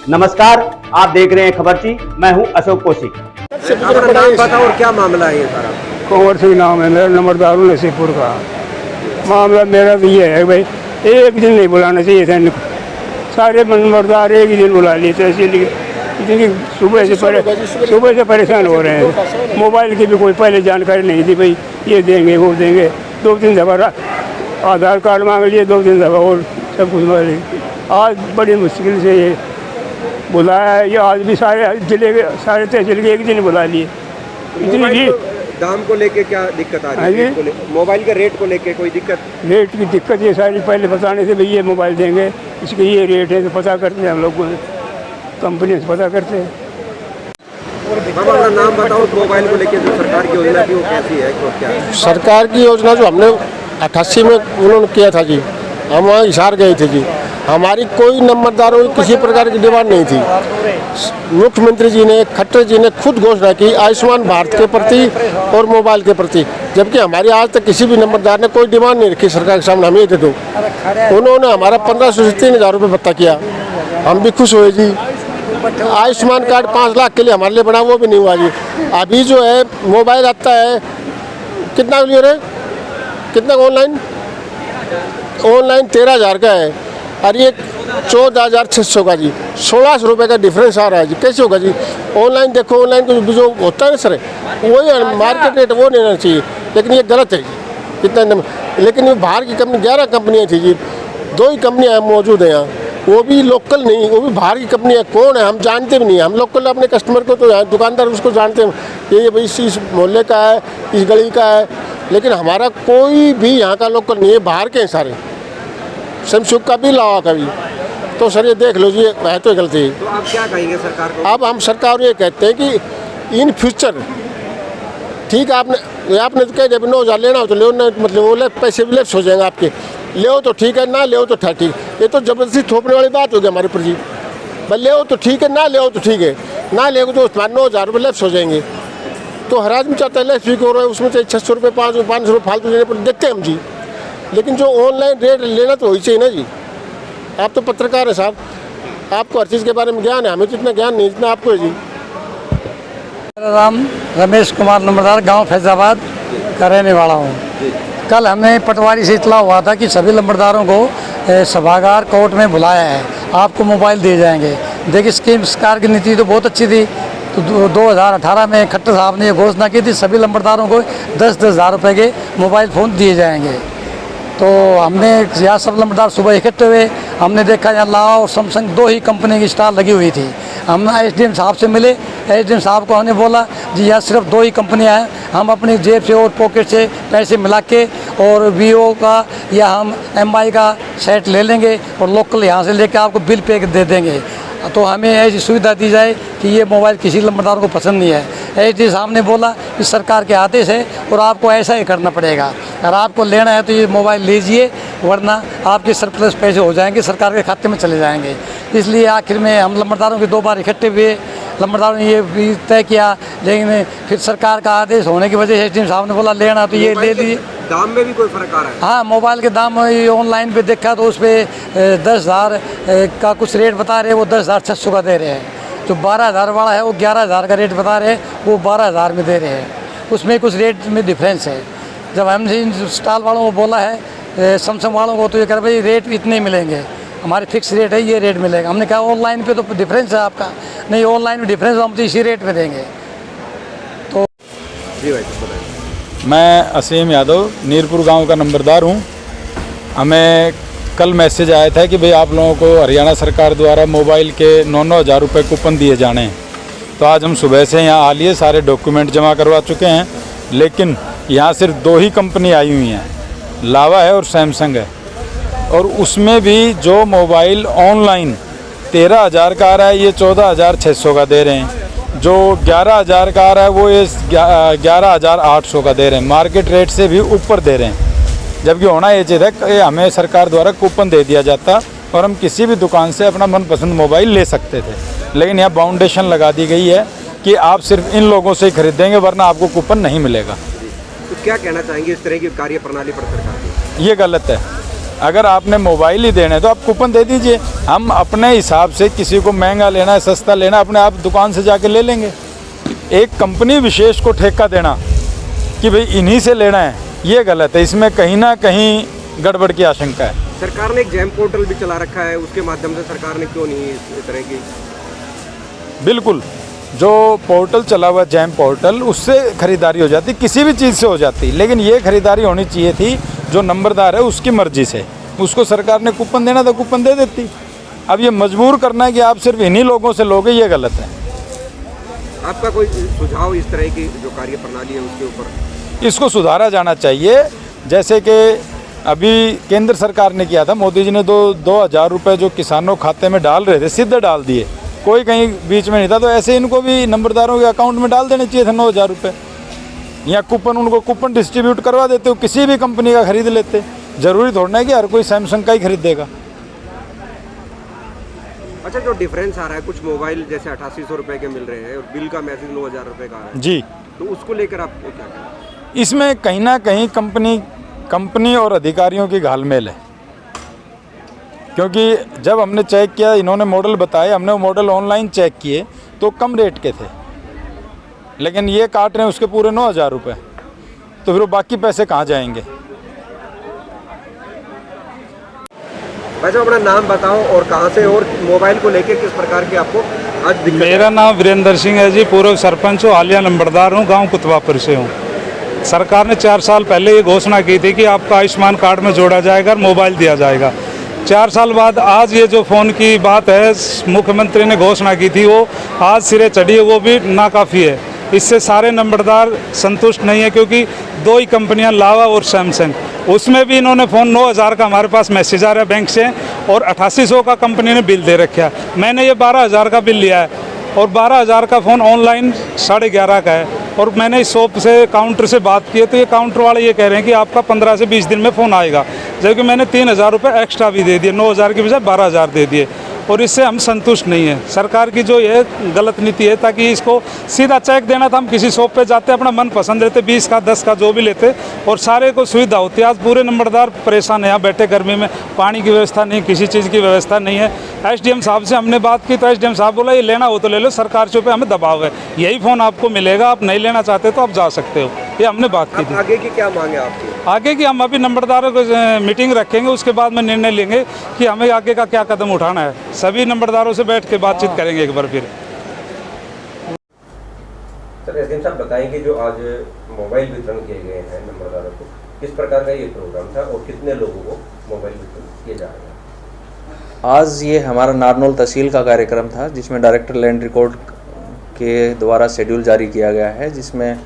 नमस्कार, आप देख रहे हैं खबरची। मैं हूं अशोक कौशिक। अपना नाम बताओ और क्या मामला है ये सारा? कुंवर सिंह नाम है मेरा, नंबरदार हूँ नसीबपुर का। मामला मेरा भी ये है भाई, एक दिन नहीं बुलाना चाहिए था इनको। सारे नंबरदार एक ही दिन बुला लिए थे, इसीलिए इतनी सुबह से परेशान हो रहे हैं। मोबाइल की भी कोई पहले जानकारी नहीं थी भाई, ये देंगे वो देंगे। 2-3 दफ़ा आधार कार्ड मांग लिए, 2-3 दफ़ा और सब कुछ मांग लिए। आज बड़ी मुश्किल से ये बुलाया है। ये आज भी सारे जिले के सारे तहसील के एक दिन बुला लिए। इतनी दाम को लेके क्या दिक्कत आ रही है? मोबाइल के रेट को लेके कोई दिक्कत? रेट की दिक्कत ये सारी पहले बताने से भाई ये मोबाइल देंगे, इसके ये रेट है, तो पता करते हैं हम लोग कंपनी से पता करते हैं। अपना नाम बताओ। मोबाइल को लेके जो सरकार की योजना थी वो कैसी है, तो क्या है? सरकार की योजना जो हमने 88 में उन्होंने किया था जी, हम वहाँ हिसार गए थे जी। हमारी कोई नंबरदारों की किसी प्रकार की डिमांड नहीं थी। मुख्यमंत्री जी ने, खट्टर जी ने खुद घोषणा की आयुष्मान भारत के प्रति और मोबाइल के प्रति, जबकि हमारी आज तक किसी भी नंबरदार ने कोई डिमांड नहीं रखी सरकार के सामने। हम ये दे दो, उन्होंने हमारा 1500 से 3000 रुपये भत्ता किया, हम भी खुश हुए जी। आयुष्मान कार्ड 5 लाख के लिए हमारे लिए बना, वो भी नहीं हुआ जी। अभी जो है मोबाइल आता है कितना क्लियर है, कितना ऑनलाइन 13,000 का है और ये 14,600 का जी। 1,600 रुपये का डिफरेंस आ रहा है जी। कैसे होगा जी? ऑनलाइन देखो, ऑनलाइन को जो होता है ना सर, वही मार्केट रेट वो लेना चाहिए, लेकिन ये गलत है जी। कितना लेकिन बाहर की कंपनी 11 कंपनियाँ थी जी, 2 ही कंपनियाँ मौजूद हैं यहाँ, वो भी लोकल नहीं, वो भी बाहर की कंपनी है। कौन है हम जानते भी नहीं। हम लोकल अपने कस्टमर को तो दुकानदार उसको जानते हैं, ये भाई इस मोहल्ले का है, इस गली का है, लेकिन हमारा कोई भी यहाँ का लोकल नहीं है, बाहर के हैं सारे, सैमसंग का भी, लावा का भी। तो सर ये देख लो जी, है तो गलती है। तो आप क्या कहेंगे सरकार को? अब हम सरकार ये कहते हैं कि इन फ्यूचर ठीक है, आपने तो कह दिया 9,000 लेना हो तो ले, मतलब वो पैसे भी लेस हो जाएंगे आपके। ले तो ठीक है, ना ले तो ठीक। ये तो ज़बरदस्ती थोपने वाली बात होगी हमारे ऊपर जी। भाई ले तो ठीक है, ना ले तो ठीक है, ना ले तो 9,000 रुपये लेस हो जाएंगे। तो हर आदमी चाहता है लेस भी हो रहा है, उसमें चाहिए 600 रुपये, 500 रुपये फालतू देने पर देखते हैं हम जी। लेकिन जो ऑनलाइन रेट लेना तो वही चाहिए ना जी। आप तो पत्रकार हैं साहब, आपको हर चीज़ के बारे में ज्ञान है, हमें तो इतना ज्ञान नहीं जितना आपको है जी। मेरा नाम रमेश कुमार, नंबरदार, गांव फैजाबाद का रहने वाला हूं। कल हमें पटवारी से इतला हुआ था कि सभी नंबरदारों को सभागार कोर्ट में बुलाया है, आपको मोबाइल दिए जाएंगे। देखिए स्कीम सरकार की नीति तो बहुत अच्छी थी। तो 2018 में खट्टर साहब ने ये घोषणा की थी, सभी नंबरदारों को 10-10 हज़ार रुपये के मोबाइल फ़ोन दिए जाएंगे। तो हमने यहाँ सब नंबरदार सुबह इकट्ठे हुए, हमने देखा यहाँ लावा और सैमसंग 2 ही कंपनी की स्टाल लगी हुई थी। हम SDM साहब से मिले, SDM साहब को हमने बोला जी यहाँ सिर्फ 2 ही कंपनियाँ हैं, हम अपनी जेब से और पॉकेट से पैसे मिला के और Vivo का या हम MI का सेट ले लेंगे और लोकल यहाँ से लेकर आपको बिल पे दे देंगे। तो हमें ऐसी सुविधा दी जाए कि ये मोबाइल किसी नंबरदार को पसंद नहीं है। SDM साहब ने बोला कि सरकार के आदेश है और आपको ऐसा ही करना पड़ेगा। अगर आपको लेना है तो ये मोबाइल लीजिए, वरना आपके सरप्लस पैसे हो जाएंगे, सरकार के खाते में चले जाएंगे। इसलिए आखिर में हम नंबरदारों के 2 बार इकट्ठे हुए, नंबरदारों ने ये भी तय किया, लेकिन फिर सरकार का आदेश होने की वजह से SDM साहब ने बोला लेना तो ये ले लीजिए। दाम में भी कोई फर्क आ रहा है? हाँ, मोबाइल के दाम ऑनलाइन पे देखा तो उस पर 10,000 का कुछ रेट बता रहे हैं, वो 10,600 का दे रहे हैं। जो 12,000 वाला है वो 11,000 का रेट बता रहे हैं, वो 12,000 में दे रहे हैं। उसमें कुछ रेट में डिफरेंस है। जब हमने स्टॉल वालों को बोला है, सैमसंग वालों को, तो ये कह रहे भाई रेट इतने मिलेंगे, हमारे फिक्स रेट है, ये रेट मिलेगा। हमने कहा ऑनलाइन पे तो डिफरेंस है आपका। नहीं, ऑनलाइन में डिफरेंस, हम तो इसी रेट में देंगे। तो जी भाई बताइए। मैं असीम यादव, नीरपुर गांव का नंबरदार हूं। हमें कल मैसेज आया था कि भाई आप लोगों को हरियाणा सरकार द्वारा मोबाइल के 9-9 हज़ार रुपये कूपन दिए जाने हैं। तो आज हम सुबह से यहाँ आ लिए, सारे डॉक्यूमेंट जमा करवा चुके हैं, लेकिन यहाँ सिर्फ 2 ही कंपनी आई हुई हैं, लावा है और सैमसंग है। और उसमें भी जो मोबाइल ऑनलाइन 13,000 का आ रहा है, ये 14,600 का दे रहे हैं। जो 11,000 का आ रहा है वो ये 11,800 का दे रहे हैं, मार्केट रेट से भी ऊपर दे रहे हैं। जबकि होना ये चाहिए था कि हमें सरकार द्वारा कूपन दे दिया जाता और हम किसी भी दुकान से अपना मनपसंद मोबाइल ले सकते थे, लेकिन यहाँ बाउंडेशन लगा दी गई है कि आप सिर्फ इन लोगों से ही खरीदेंगे, वरना आपको कूपन नहीं मिलेगा। तो क्या कहना चाहेंगे इस तरह की कार्य प्रणाली पर सरकार की? ये गलत है। अगर आपने मोबाइल ही देने तो आप कूपन दे दीजिए। हम अपने हिसाब से किसी को महंगा लेना है सस्ता लेना अपने आप दुकान से जाके ले लेंगे। एक कंपनी विशेष को ठेका देना कि भाई इन्हीं से लेना है, ये गलत है। इसमें कहीं ना कहीं गड़बड़ की आशंका है। सरकार ने एक जैम पोर्टल भी चला रखा है, उसके माध्यम से सरकार ने क्यों नहीं इस तरह की? बिल्कुल, जो पोर्टल चला हुआ जैम पोर्टल, उससे खरीदारी हो जाती, किसी भी चीज़ से हो जाती, लेकिन ये खरीदारी होनी चाहिए थी जो नंबरदार है उसकी मर्जी से। उसको सरकार ने कूपन देना था, कूपन दे देती। अब ये मजबूर करना है कि आप सिर्फ इन्हीं लोगों से लोगे, ये गलत है। आपका कोई सुझाव इस तरह की जो कार्य प्रणाली है उसके ऊपर? इसको सुधारा जाना चाहिए। जैसे कि अभी केंद्र सरकार ने किया था, मोदी जी ने 2,000 रुपये जो किसानों खाते में डाल रहे थे सीधे डाल दिए, कोई कहीं बीच में नहीं था। तो ऐसे इनको भी नंबरदारों के अकाउंट में डाल देने चाहिए था 9,000 रुपये, या कूपन उनको कूपन डिस्ट्रीब्यूट करवा देते हो, किसी भी कंपनी का खरीद लेते। ज़रूरी थोड़ा है कि हर कोई सैमसंग का ही खरीदेगा। अच्छा, जो डिफरेंस आ रहा है, कुछ मोबाइल जैसे 8800 रुपये के मिल रहे हैं और बिल का मैसेज 9,000 रुपये का आ रहा है जी, तो उसको लेकर आप क्या कहें? इसमें कहीं ना कहीं कंपनी और अधिकारियों की घालमेल है। क्योंकि जब हमने चेक किया, इन्होंने मॉडल बताए, हमने वो मॉडल ऑनलाइन चेक किए तो कम रेट के थे, लेकिन ये काट रहे हैं उसके पूरे 9,000 रुपये। तो फिर वो बाकी पैसे कहाँ जाएंगे? वैसे अपना नाम बताओ और कहाँ से, और मोबाइल को लेकर किस प्रकार की आपको आज दिक्कत? मेरा नाम वीरेंद्र सिंह है जी, पूर्व सरपंच हूँ, हालिया नंबरदार हूँ, गांव कुतवापुर से हूँ। सरकार ने 4 साल पहले ये घोषणा की थी कि आपका आयुष्मान कार्ड में जोड़ा जाएगा और मोबाइल दिया जाएगा। 4 साल बाद आज ये जो फ़ोन की बात है, मुख्यमंत्री ने घोषणा की थी, वो आज सिरे चढ़ी है, वो भी नाकाफ़ी है। इससे सारे नंबरदार संतुष्ट नहीं है, क्योंकि 2 ही कंपनियां लावा और सैमसंग, उसमें भी इन्होंने फ़ोन 9,000 का हमारे पास मैसेज आ रहा है बैंक से, और 8800 का कंपनी ने बिल दे रखा है। मैंने ये 12,000 का बिल लिया है और 12,000 का फ़ोन ऑनलाइन 11,500 का है। और मैंने इस शॉप से, काउंटर से बात की है, तो ये काउंटर वाले ये कह रहे हैं कि आपका 15 से 20 दिन में फ़ोन आएगा, जबकि मैंने 3,000 रुपये एक्स्ट्रा भी दे दिए, 9,000 की बजाय 12,000 दे दिए। और इससे हम संतुष्ट नहीं हैं। सरकार की जो ये गलत नीति है, ताकि इसको सीधा चेक देना था, हम किसी शॉप पे जाते अपना मन पसंद लेते, 20 का 10 का जो भी लेते, और सारे को सुविधा होती। आज पूरे नंबरदार परेशान है, यहाँ बैठे गर्मी में, पानी की व्यवस्था नहीं, किसी चीज़ की व्यवस्था नहीं है। SDM साहब से हमने बात की तो SDM साहब बोला ये लेना हो तो ले लो, सरकार के ऊपर हमें दबाव है, यही फ़ोन आपको मिलेगा, आप नहीं लेना चाहते तो आप जा सकते हो, ये हमने बात की थी। आगे की क्या मांगे आपकी? आगे की हम अभी नंबरदारों को मीटिंग रखेंगे, उसके बाद में निर्णय लेंगे कि हमें आगे का क्या कदम उठाना है। सभी नंबरदारों से बैठ के बातचीत करेंगे एक बार फिर। सर, SDM साहब बताएंगे जो आज मोबाइल वितरण किए गए हैं नंबरदारों को, किस प्रकार का ये प्रोग्राम था और कितने लोगों को मोबाइल वितरण किए जा रहे हैं? आज ये हमारा नारनौल तहसील का कार्यक्रम था, जिसमें डायरेक्टर लैंड रिकॉर्ड के द्वारा शेड्यूल जारी किया गया है, जिसमें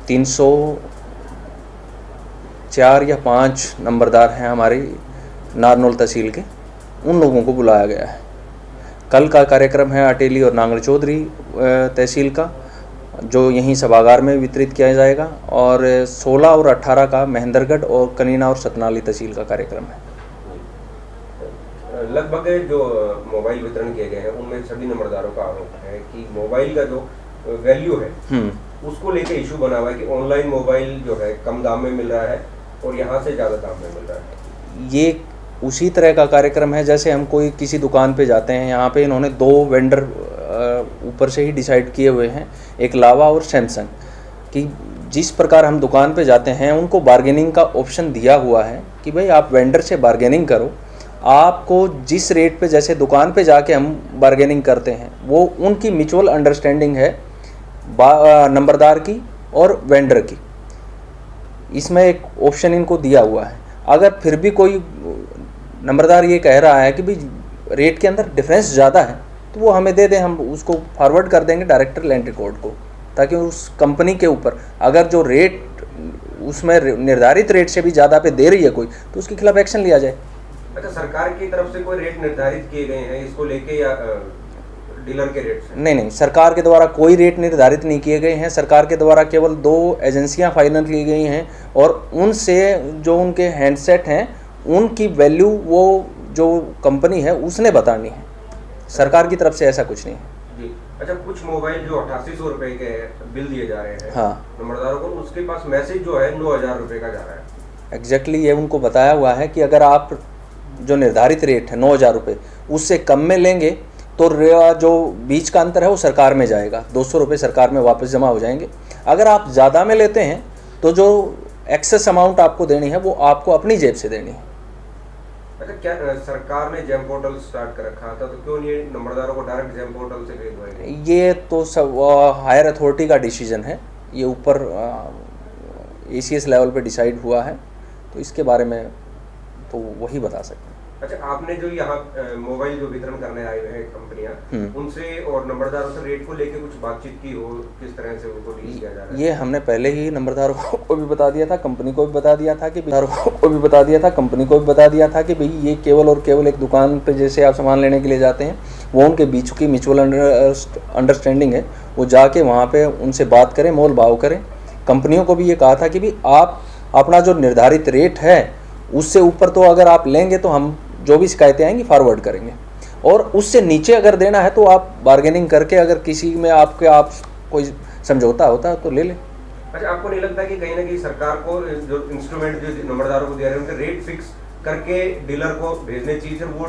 304 या 5 नंबरदार हैं हमारी नारनौल तहसील के, उन लोगों को बुलाया गया है। कल का कार्यक्रम है अटेली और नांगल चौधरी तहसील का, जो यहीं सभागार में वितरित किया जाएगा, और 16 और 18 का महेंद्रगढ़ और कनीना और सतनाली तहसील का कार्यक्रम है। लगभग जो मोबाइल वितरण किए गए हैं उनमें सभी नंबरदारों का आरोप है कि मोबाइल का जो वैल्यू है उसको लेकर इशू बना हुआ है कि ऑनलाइन मोबाइल जो है कम दाम में मिल रहा है और यहाँ से ज़्यादा दाम में मिल रहा है। ये उसी तरह का कार्यक्रम है जैसे हम कोई किसी दुकान पे जाते हैं, यहाँ पे इन्होंने 2 वेंडर ऊपर से ही डिसाइड किए हुए हैं, एक लावा और सैमसंग, कि जिस प्रकार हम दुकान पे जाते हैं उनको बार्गेनिंग का ऑप्शन दिया हुआ है कि भाई आप वेंडर से बार्गेनिंग करो, आपको जिस रेट पे, जैसे दुकान पे जाके हम बार्गेनिंग करते हैं, वो उनकी म्यूचुअल अंडरस्टैंडिंग है नंबरदार की और वेंडर की। इसमें एक ऑप्शन इनको दिया हुआ है। अगर फिर भी कोई नंबरदार ये कह रहा है कि भाई रेट के अंदर डिफरेंस ज़्यादा है, तो वो हमें दे दें, हम उसको फॉरवर्ड कर देंगे डायरेक्टर लैंड रिकॉर्ड को, ताकि उस कंपनी के ऊपर अगर जो रेट उसमें निर्धारित रेट से भी ज़्यादा पे दे रही है कोई, तो उसके खिलाफ एक्शन लिया जाए। अच्छा, सरकार की तरफ से कोई रेट निर्धारित किए गए हैं इसको लेके या डीलर के रेट से? नहीं, सरकार के द्वारा कोई रेट निर्धारित नहीं किए गए हैं। सरकार के द्वारा केवल 2 एजेंसियां फाइनल की गई हैं, और उनसे जो उनके हैंडसेट हैं उनकी वैल्यू वो जो कंपनी है उसने बतानी है। सरकार की तरफ से ऐसा कुछ नहीं है जी। अच्छा, कुछ मोबाइल जो 8800 रुपये के बिल दिए जा रहे हैं नंबरदारों को, उसके पास मैसेज जो है 9,000 रुपये का जा रहा है। एग्जैक्टली ये उनको बताया हुआ है कि अगर आप जो निर्धारित रेट है 9,000 रुपये, उससे कम में लेंगे तो जो बीच का अंतर है वो सरकार में जाएगा, 200 रुपये सरकार में वापस जमा हो जाएंगे। अगर आप ज़्यादा में लेते हैं तो जो एक्सेस अमाउंट आपको देनी है वो आपको अपनी जेब से देनी है। अच्छा, क्या सरकार ने जेम पोर्टल स्टार्ट कर रखा था, तो क्यों नहीं नंबरदारों को डायरेक्ट जेम पोर्टल से भेजवाएंगे? ये तो सब हायर अथॉरिटी का डिसीजन है, ये ऊपर ACS लेवल पे डिसाइड हुआ है, तो इसके बारे में तो वही बता सकते हैं। अच्छा, आपने जो यहाँ मोबाइल जो वितरण करने आए हुए हैं कंपनियां, उनसे और नंबरदारों से रेट को लेके कुछ बातचीत की हो, किस तरह से उनको डील किया जा रहा है? ये हमने पहले ही नंबरदारों को भी बता दिया था, कंपनी को भी बता दिया था कि भाई ये केवल और केवल एक दुकान पे जैसे आप सामान लेने के लिए जाते हैं, वो उनके बीच की म्यूचुअल अंडरस्टैंडिंग है, वो जाके वहाँ पे उनसे बात करें, मोल भाव करें। कंपनियों को भी ये कहा था कि भाई आप अपना जो निर्धारित रेट है उससे ऊपर तो अगर आप लेंगे तो हम जो भी शिकायतें आएंगी फॉरवर्ड करेंगे, और उससे नीचे अगर देना है तो आप बार्गेनिंग करके अगर किसी में आप कोई समझौता होता है तो ले लें। अच्छा, आपको नहीं लगता कि कहीं ना कहीं सरकार को जो इंस्ट्रूमेंट जो नंबरदारों को दे रहे हैं उनके रेट फिक्स करके डीलर को भेजने चाहिए? वो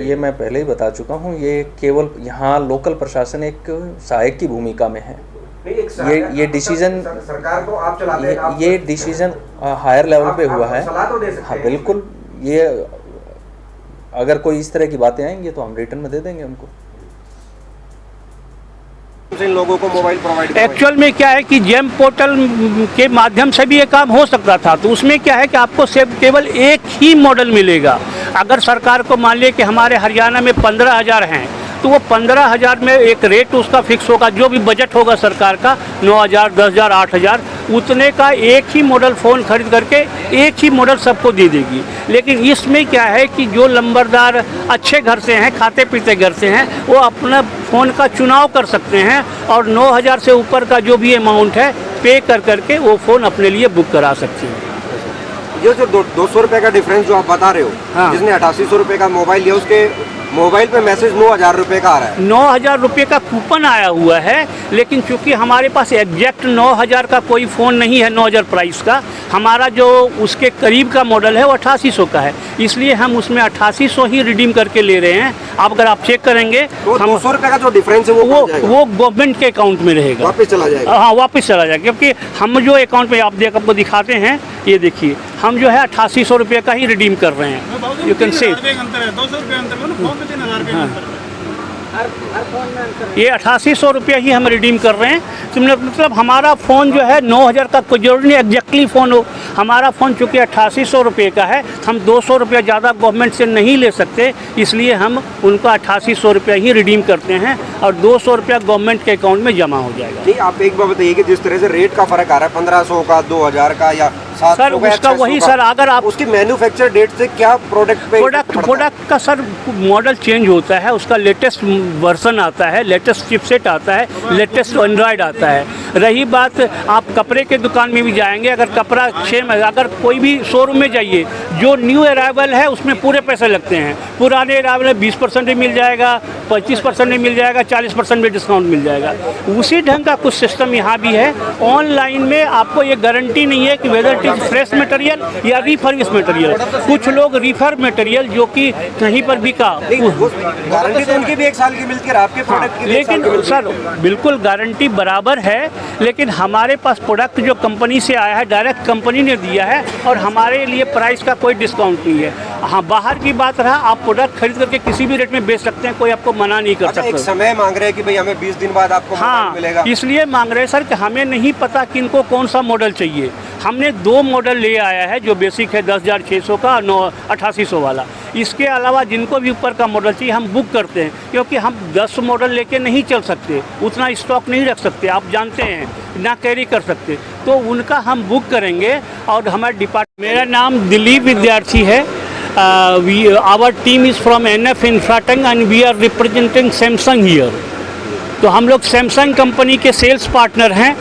ये मैं पहले ही बता चुका हूँ, ये केवल यहाँ लोकल प्रशासन एक सहायक की भूमिका में है। ये डिसीजन सरकार को आप चलाते हैं, ये डिसीजन हायर लेवल पे हुआ है। सलाह तो दे सकते हैं। हाँ बिल्कुल, ये अगर कोई इस तरह की बातें आएंगी तो हम रिटर्न में दे देंगे उनको। इन लोगों को मोबाइल प्रोवाइड एक्चुअल में क्या है कि जेम पोर्टल के माध्यम से भी ये काम हो सकता था, तो उसमें क्या है कि आपको सिर्फ केवल एक ही मॉडल मिलेगा। अगर सरकार को मान लिया कि हमारे हरियाणा में 15,000 हैं, तो वो 15,000 में एक रेट उसका फिक्स होगा, जो भी बजट होगा सरकार का 9,000, 10,000, 8,000, उतने का एक ही मॉडल फ़ोन खरीद करके एक ही मॉडल सबको दे देगी। लेकिन इसमें क्या है कि जो नंबरदार अच्छे घर से हैं, खाते पीते घर से हैं, वो अपना फ़ोन का चुनाव कर सकते हैं और 9,000 से ऊपर का जो भी अमाउंट है पे कर करके वो फ़ोन अपने लिए बुक करा सकते हैं। ये जो 200 रुपये का डिफरेंस जो आप बता रहे हो, हाँ। जिसने 8800 रुपये का मोबाइल लिया, उसके मोबाइल पे मैसेज 9,000 रुपये का आ रहा है। 9,000 रुपये का कूपन आया हुआ है, लेकिन चूंकि हमारे पास एग्जैक्ट 9,000 का कोई फ़ोन नहीं है, 9,000 प्राइस का, हमारा जो उसके करीब का मॉडल है वो 8800 का है, इसलिए हम उसमें 8800 ही रिडीम करके ले रहे हैं। अब अगर आप चेक करेंगे तो 200 रुपये का जो डिफरेंस है वो गवर्नमेंट के अकाउंट में रहेगा, वापस चला जाएगा। हाँ, वापस चला जाएगा, क्योंकि हम जो अकाउंट में आपको दिखाते हैं, ये देखिए हम जो है 8800 रुपये का ही रिडीम कर रहे हैं। यू कैन से ये 8800 रुपये ही हम रिडीम कर रहे हैं। तो मतलब हमारा फ़ोन जो है 9,000 का कोई जरूरी नहीं एग्जैक्टली फ़ोन हो, हमारा फ़ोन चूँकि 8800 रुपये का है, हम 200 रुपये ज़्यादा गवर्नमेंट से नहीं ले सकते, इसलिए हम उनको 8800 रुपये ही रिडीम करते हैं और 200 रुपया गवर्नमेंट के अकाउंट में जमा हो जाएगा। नहीं, आप एक बार बताइए कि जिस तरह से रेट का फ़र्क आ रहा है 1500 का, 2000 का या 700 सर का, उसका वही सर, अगर आप उसकी मैन्युफैक्चर डेट से क्या प्रोडक्ट का सर मॉडल चेंज होता है, उसका लेटेस्ट वर्जन आता है, लेटेस्ट चिपसेट आता है, लेटेस्ट एंड्रॉयड आता है। रही बात आप कपड़े के दुकान में भी जाएंगे, अगर कपड़ा सेम है, अगर कोई भी शोरूम में जाइए, जो न्यू अराइवल है उसमें पूरे पैसे लगते हैं, पुराने अराइवल में 20% भी मिल जाएगा, 25% भी मिल जाएगा, 40% भी डिस्काउंट मिल जाएगा। उसी ढंग का कुछ सिस्टम यहाँ भी है। ऑनलाइन में आपको ये गारंटी नहीं है कि whether it is fresh material या रिफर्बिश मटेरियल। कुछ लोग रिफर्ब मटेरियल जो कि कहीं पर बिका, गारंटी तो उनकी भी 1 साल की मिलती है, आपके प्रोडक्ट की लेकिन सर बिल्कुल गारंटी बराबर है, लेकिन हमारे पास प्रोडक्ट जो कंपनी से आया है, डायरेक्ट कंपनी ने दिया है और हमारे लिए प्राइस का कोई डिस्काउंट नहीं है। हाँ, बाहर की बात रहा, आप प्रोडक्ट खरीद करके किसी भी रेट में बेच सकते हैं, कोई आपको मना नहीं कर सकता। एक समय मांग रहे हैं कि भाई हमें 20 दिन बाद आपको मिलेगा। इसलिए मांग रहे हैं सर कि हमें नहीं पता कि इनको कौन सा मॉडल चाहिए। हमने 2 मॉडल ले आया है, जो बेसिक है 10,600 का और 8800 वाला। इसके अलावा जिनको भी ऊपर का मॉडल चाहिए हम बुक करते हैं, क्योंकि हम 10 मॉडल लेके नहीं चल सकते, उतना स्टॉक नहीं रख सकते, आप जानते हैं, ना कैरी कर सकते, तो उनका हम बुक करेंगे। और हमारे डिपार्टमेंट, मेरा नाम दिलीप विद्यार्थी है। Our team is from NF Infratech and we are representing Samsung here. तो हम लोग सैमसंग कंपनी के सेल्स पार्टनर हैं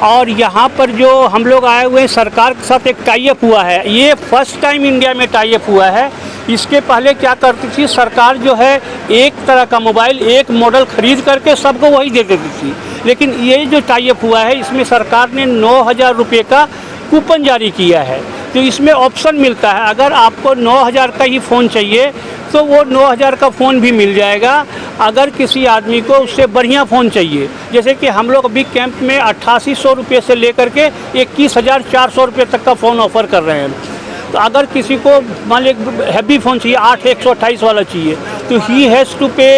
और यहाँ पर जो हम लोग आए हुए हैं, सरकार के साथ एक टाई अप हुआ है। ये फर्स्ट टाइम इंडिया में टाई अप हुआ है। इसके पहले क्या करती थी सरकार, जो है एक तरह का मोबाइल, एक मॉडल खरीद करके सबको वही दे देती थी, लेकिन ये जो टाई अप हुआ है इसमें सरकार ने 9,000 रुपये का कूपन जारी किया है। तो इसमें ऑप्शन मिलता है, अगर आपको 9000 का ही फ़ोन चाहिए तो वो 9000 का फ़ोन भी मिल जाएगा। अगर किसी आदमी को उससे बढ़िया फ़ोन चाहिए, जैसे कि हम लोग अभी कैंप में 8800 रुपये से लेकर के 21400 रुपये तक का फ़ोन ऑफ़र कर रहे हैं। तो अगर किसी को मान लीजिए हैवी फ़ोन चाहिए, 8128 वाला चाहिए, तो ही हैज़ टू पे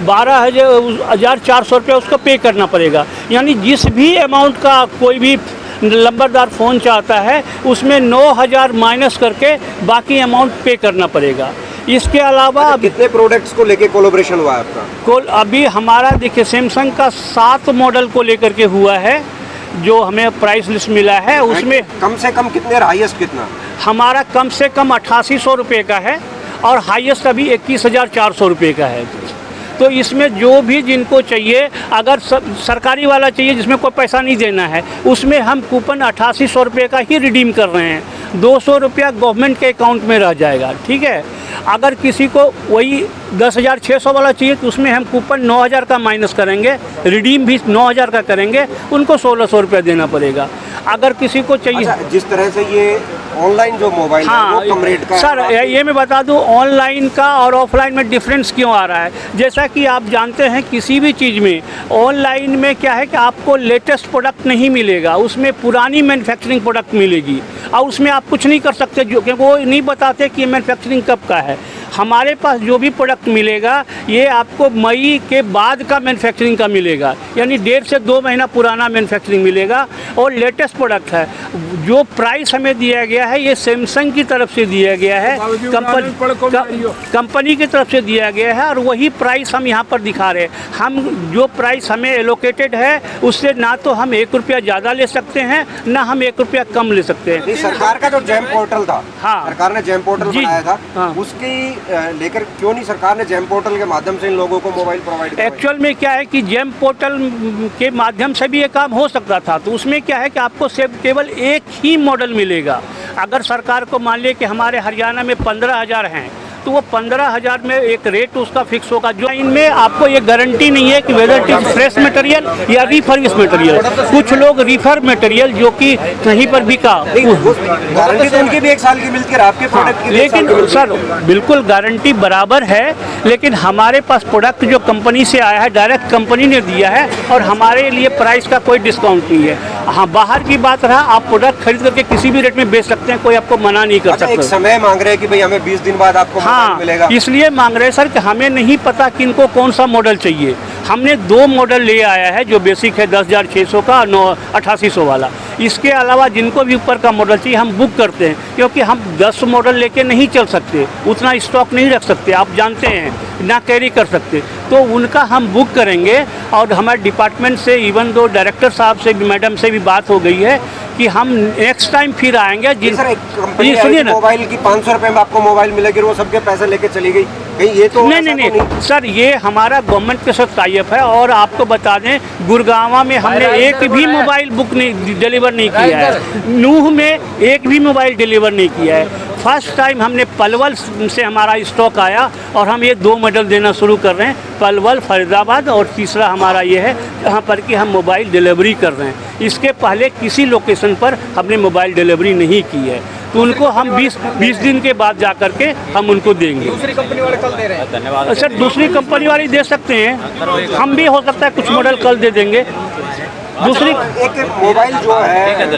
12400 रुपये उसको पे करना पड़ेगा। यानी जिस भी अमाउंट का कोई भी नंबरदार फ़ोन चाहता है उसमें 9000 माइनस करके बाकी अमाउंट पे करना पड़ेगा। इसके अलावा कितने प्रोडक्ट्स को लेके कोलैबोरेशन हुआ है आपका? अभी हमारा देखिए सैमसंग का 7 मॉडल को लेकर के हुआ है, जो हमें प्राइस लिस्ट मिला है उसमें कम से कम कितने, हाईएस्ट कितना? हमारा कम से कम 8800 रुपये का है और हाईएस्ट अभी 21400 रुपये का है। तो इसमें जो भी जिनको चाहिए, अगर सरकारी वाला चाहिए जिसमें कोई पैसा नहीं देना है, उसमें हम कूपन 8800 रुपये का ही रिडीम कर रहे हैं। 200 रुपया गवर्नमेंट के अकाउंट में रह जाएगा, ठीक है। अगर किसी को वही 10600 वाला चाहिए तो उसमें हम कूपन 9000 का माइनस करेंगे, रिडीम भी 9000 का करेंगे, उनको 1600 रुपया देना पड़ेगा। अगर किसी को चाहिए जिस तरह से ये ऑनलाइन जो मोबाइल है वो कम रेट का सर, ये मैं बता दूं ऑनलाइन का और ऑफलाइन में डिफरेंस क्यों आ रहा है। जैसा कि आप जानते हैं किसी भी चीज़ में ऑनलाइन में क्या है कि आपको लेटेस्ट प्रोडक्ट नहीं मिलेगा, उसमें पुरानी मैन्युफैक्चरिंग प्रोडक्ट मिलेगी और उसमें आप कुछ नहीं कर सकते, जो क्योंकि वो नहीं बताते कि मैन्युफैक्चरिंग कब का है। हमारे पास जो भी प्रोडक्ट मिलेगा ये आपको मई के बाद का मैन्युफैक्चरिंग का मिलेगा, यानी 1.5 से 2 महीना पुराना मैन्युफैक्चरिंग मिलेगा और लेटेस्ट प्रोडक्ट है। जो प्राइस हमें दिया गया है ये सैमसंग की तरफ से दिया गया है, कंपनी की तरफ से दिया गया है और वही प्राइस हम यहाँ पर दिखा रहे हैं। हम जो प्राइस हमें एलोकेटेड है उससे ना तो हम 1 रुपया ज़्यादा ले सकते हैं ना हम 1 रुपया कम ले सकते हैं। सरकार का जो जैम पोर्टल था, हाँ, सरकार ने जैम पोर्टल बनाया था, हाँ, उसकी लेकर क्यों नहीं सरकार ने जैम पोर्टल के माध्यम से इन लोगों को मोबाइल प्रोवाइड किया? एक्चुअल में क्या है कि जैम पोर्टल के माध्यम से भी ये काम हो सकता था। तो उसमें क्या है कि आपको सिर्फ केवल एक ही मॉडल मिलेगा। अगर सरकार को मान लिया कि हमारे हरियाणा में 15000 हैं तो वो 15000 में एक रेट उसका फिक्स होगा। जो इनमें आपको ये गारंटी नहीं है कि whether it is fresh material या रिफर्बिश मटेरियल। कुछ लोग रिफर मटेरियल जो कि कहीं पर बिका, गारंटी तो उनकी भी 1 साल की मिलती है, आपके प्रोडक्ट की लेकिन सर बिल्कुल गारंटी बराबर है, लेकिन हमारे पास प्रोडक्ट जो कंपनी से आया है डायरेक्ट कंपनी ने दिया है और हमारे लिए प्राइस का कोई डिस्काउंट नहीं है। हाँ, बाहर की बात रहा, आप प्रोडक्ट खरीद करके किसी भी रेट में बेच सकते हैं, कोई आपको मना नहीं कर सकता। एक समय मांग रहे हैं कि भाई हमें 20 दिन बाद आपको मिलेगा। इसलिए मांग रहे सर कि हमें नहीं पता कि इनको कौन सा मॉडल चाहिए। हमने 2 मॉडल ले आया है जो बेसिक है 10600 का और 8800 वाला। इसके अलावा जिनको भी ऊपर का मॉडल चाहिए हम बुक करते हैं, क्योंकि हम 10 मॉडल लेके नहीं चल सकते, उतना स्टॉक नहीं रख सकते, आप जानते हैं, ना कैरी कर सकते। तो उनका हम बुक करेंगे और हमारे डिपार्टमेंट से इवन दो डायरेक्टर साहब से भी, मैडम से भी बात हो गई है कि हम नेक्स्ट टाइम फिर आएंगे। सुनिए ना, मोबाइल की 500 रुपये में आपको मोबाइल मिलेगी, वो सबके पैसे लेके चली गई कहीं, ये तो नहीं सर, ये हमारा गवर्नमेंट के साथ टाइप है। और आपको बता दें गुड़गांव में हमने एक भी मोबाइल बुक नहीं डिलीवर नहीं किया है, नूह में एक भी मोबाइल डिलीवर नहीं किया है। फर्स्ट टाइम हमने पलवल से हमारा स्टॉक आया और हम ये 2 मॉडल देना शुरू कर रहे हैं, पलवल फरीदाबाद, और तीसरा हमारा ये है जहाँ पर कि हम मोबाइल डिलीवरी कर रहे हैं। इसके पहले किसी लोकेशन पर हमने मोबाइल डिलीवरी नहीं की है, तो उनको हम 20 दिन के बाद जा कर के हम उनको देंगे। दूसरी कंपनी वाले कल दे रहे हैं सर, दूसरी कंपनी वाले दे सकते हैं, हम भी हो सकता है कुछ मॉडल कल दे देंगे। दूसरी एक मोबाइल जो है,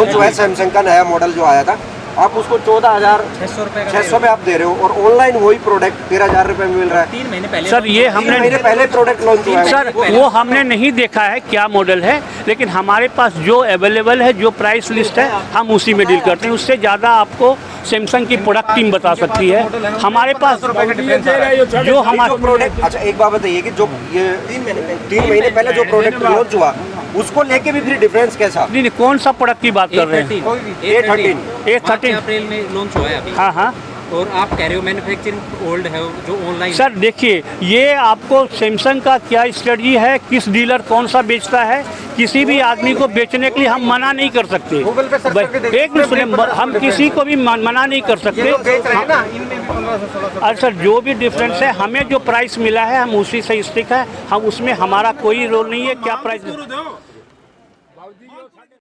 जो है सैमसंग का नया मॉडल जो आया था, आप उसको 14,600 में आप दे रहे हो और ऑनलाइन वही प्रोडक्ट 13,000 रुपये में मिल रहा है 3 महीने पहले। सर ये हमने 3 महीने पहले प्रोडक्ट लॉन्च हुआ है सर, वो हमने नहीं देखा है क्या मॉडल है, लेकिन हमारे पास जो अवेलेबल है, जो प्राइस लिस्ट है, हम उसी में डील करते हैं। उससे ज़्यादा आपको सैमसंग की प्रोडक्ट टीम बता सकती है। हमारे पास जो हमारा प्रोडक्ट, अच्छा एक बात बताइए कि जो ये 3 महीने पहले जो प्रोडक्ट लॉन्च हुआ उसको लेके भी फिर डिफरेंस कैसा? नहीं, कौन सा प्रोडक्ट की बात कर रहे हैं? A13 अप्रैल में लॉन्च हुआ है अभी। हाँ हाँ, और आप कह रहे हो मैन्युफैक्चरिंग ओल्ड है जो ऑनलाइन। सर देखिए, ये आपको सैमसंग का क्या स्ट्रेटजी है, किस डीलर कौन सा बेचता है, किसी भी आदमी को बेचने के लिए हम मना नहीं कर सकते। एक दूसरे हम किसी को भी मना नहीं कर सकते। और सर जो भी डिफरेंस है, हमें जो प्राइस मिला है हम उसी से स्टिक है, हम उसमें हमारा कोई रोल नहीं है क्या प्राइस।